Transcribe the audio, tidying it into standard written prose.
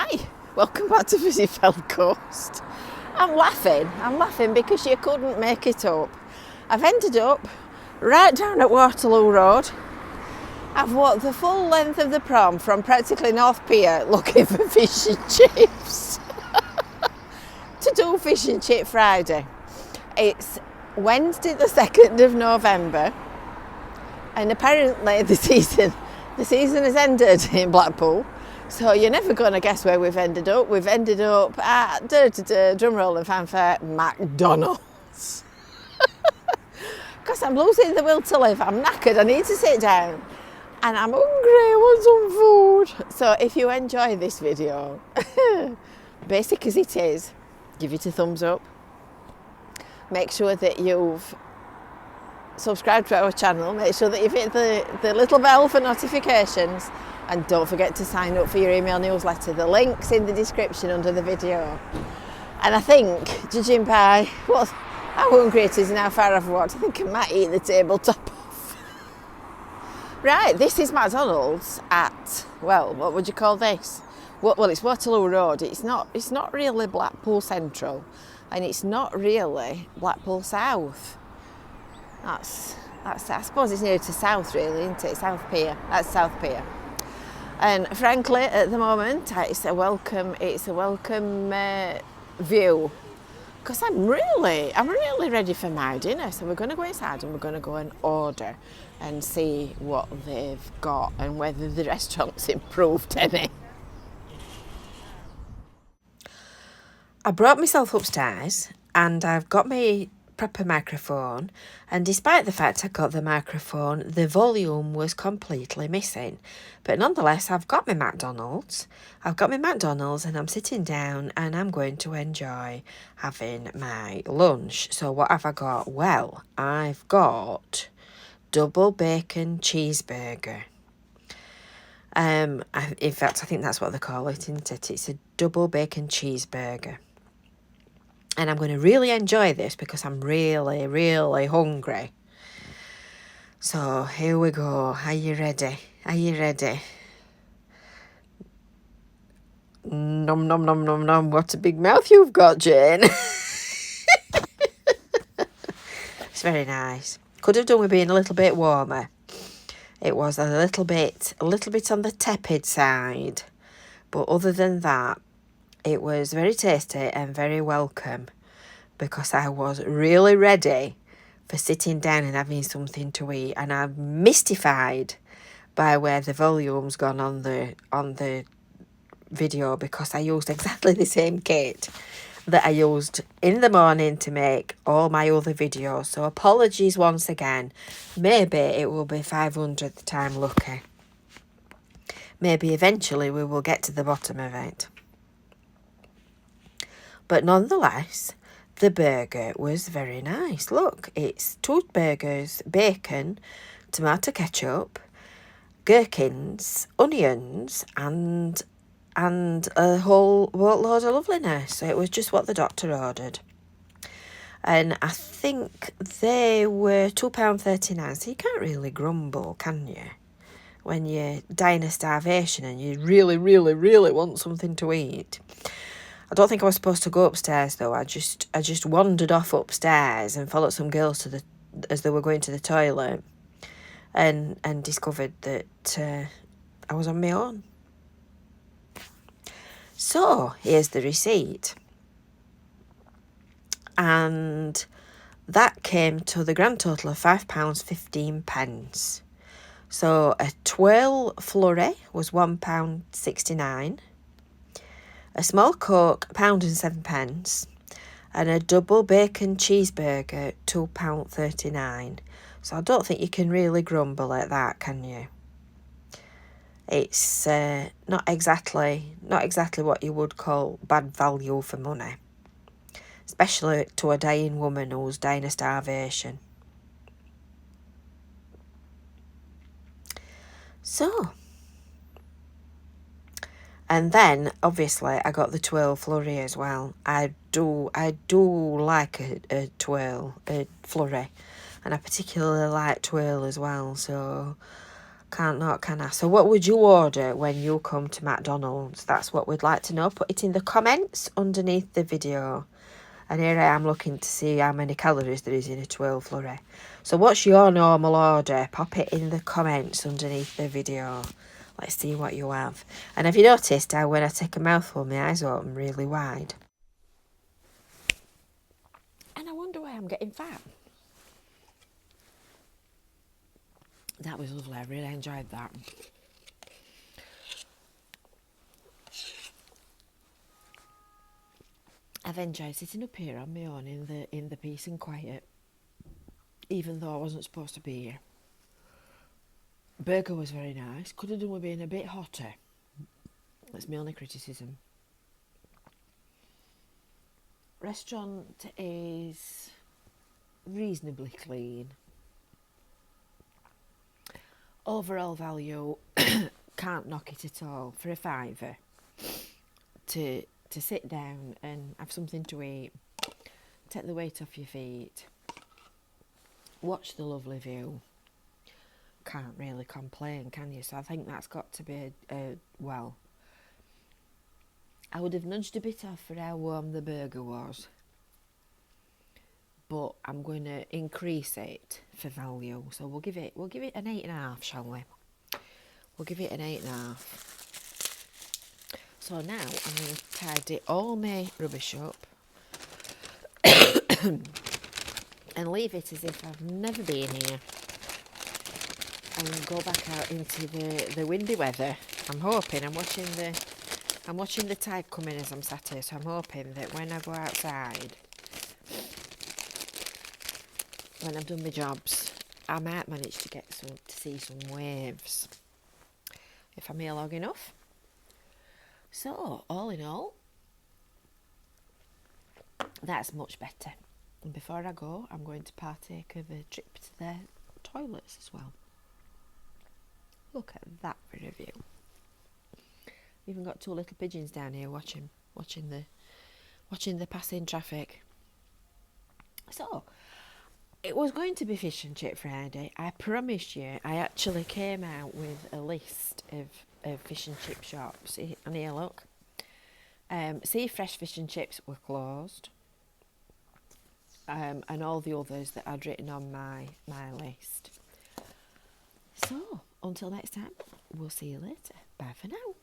Hi, welcome back to Visit Fylde Coast. I'm laughing because you couldn't make it up. I've ended up right down at Waterloo Road. I've walked the full length of the prom from practically North Pier looking for fish and chips to do Fish and Chip Friday. It's Wednesday the 2nd of November and apparently the season has ended in Blackpool. So you're never going to guess where we've ended up. We've ended up at, drum roll and fanfare, McDonald's. Because I'm losing the will to live. I'm knackered. I need to sit down. And I'm hungry. I want some food. So if you enjoy this video, basic as it is, give it a thumbs up. Make sure that you've subscribed to our channel. Make sure that you've hit the little bell for notifications. And don't forget to sign up for your email newsletter. The link's in the description under the video. And I think, judging by how hungry it is and how far I've walked, I think I might eat the tabletop off. Right, this is McDonald's at, well, what would you call this? Well, it's Waterloo Road. It's not really Blackpool Central, and it's not really Blackpool South. That's I suppose it's nearer to South, really, isn't it? South Pier. That's South Pier. And frankly, at the moment, it's a welcome view, because I'm really ready for my dinner. So we're going to go inside and we're going to go and order and see what they've got and whether the restaurant's improved any. I brought myself upstairs and I've got my proper microphone, and despite the fact I got the microphone, the volume was completely missing. But nonetheless, I've got my McDonald's and I'm sitting down and I'm going to enjoy having my lunch. So what have I got? Well, I've got double bacon cheeseburger. In fact, I think that's what they call it, isn't it? It's a double bacon cheeseburger. And I'm going to really enjoy this because I'm really hungry. So here we go. Are you ready? Nom nom nom nom nom. What a big mouth you've got, Jane. It's very nice. Could have done with being a little bit warmer. It was a little bit on the tepid side. But other than that, it was very tasty and very welcome, because I was really ready for sitting down and having something to eat, and I'm mystified by where the volume's gone on the video, because I used exactly the same kit that I used in the morning to make all my other videos. So apologies once again. Maybe it will be 500th time lucky. Maybe eventually we will get to the bottom of it. But nonetheless, the burger was very nice. Look, it's 2 burgers, bacon, tomato ketchup, gherkins, onions, and a whole load of loveliness. So it was just what the doctor ordered. And I think they were £2.39, so you can't really grumble, can you? When you're dying of starvation and you really want something to eat. I don't think I was supposed to go upstairs though. I just wandered off upstairs and followed some girls as they were going to the toilet, and discovered that I was on my own. So here's the receipt, and that came to the grand total of £5.15. So a twirl flurry was £1.69. A small Coke, £1.07, and a double bacon cheeseburger, £2.39. So I don't think you can really grumble at that, can you? It's not exactly what you would call bad value for money, especially to a dying woman who's dying of starvation. So. And then, obviously, I got the twirl flurry as well. I do like a twirl, a flurry. And I particularly like twirl as well. So Can't not, can I? So what would you order when you come to McDonald's? That's what we'd like to know. Put it in the comments underneath the video. And here I am looking to see how many calories there is in a 12 flurry. So what's your normal order? Pop it in the comments underneath the video. Let's see what you have. And have you noticed how when I take a mouthful, my eyes open really wide? And I wonder why I'm getting fat. That was lovely. I really enjoyed that. I've enjoyed sitting up here on my own in the peace and quiet, even though I wasn't supposed to be here. Burger was very nice. Could have done with being a bit hotter. That's my only criticism. Restaurant is reasonably clean. Overall value, can't knock it at all. For a fiver, to sit down and have something to eat, take the weight off your feet, watch the lovely view. Can't really complain, can you? So I think that's got to be well, I would have nudged a bit off for how warm the burger was, but I'm going to increase it for value. So we'll give it an 8.5, shall we? We'll give it an 8.5. So now I'm going to tidy all my rubbish up and leave it as if I've never been here, and go back out into the windy weather. I'm watching the tide come in as I'm sat here, so I'm hoping that when I go outside, when I've done my jobs, I might manage to see some waves if I'm here long enough. So all in all, that's much better. And before I go, I'm going to partake of a trip to their toilets as well. Look at that for a view. Even got two little pigeons down here watching the passing traffic. So it was going to be Fish and Chip Friday. I promise you, I actually came out with a list of fish and chip shops. See, and here, look. Sea Fresh Fish and Chips were closed. And all the others that I'd written on my list. So, until next time, we'll see you later. Bye for now.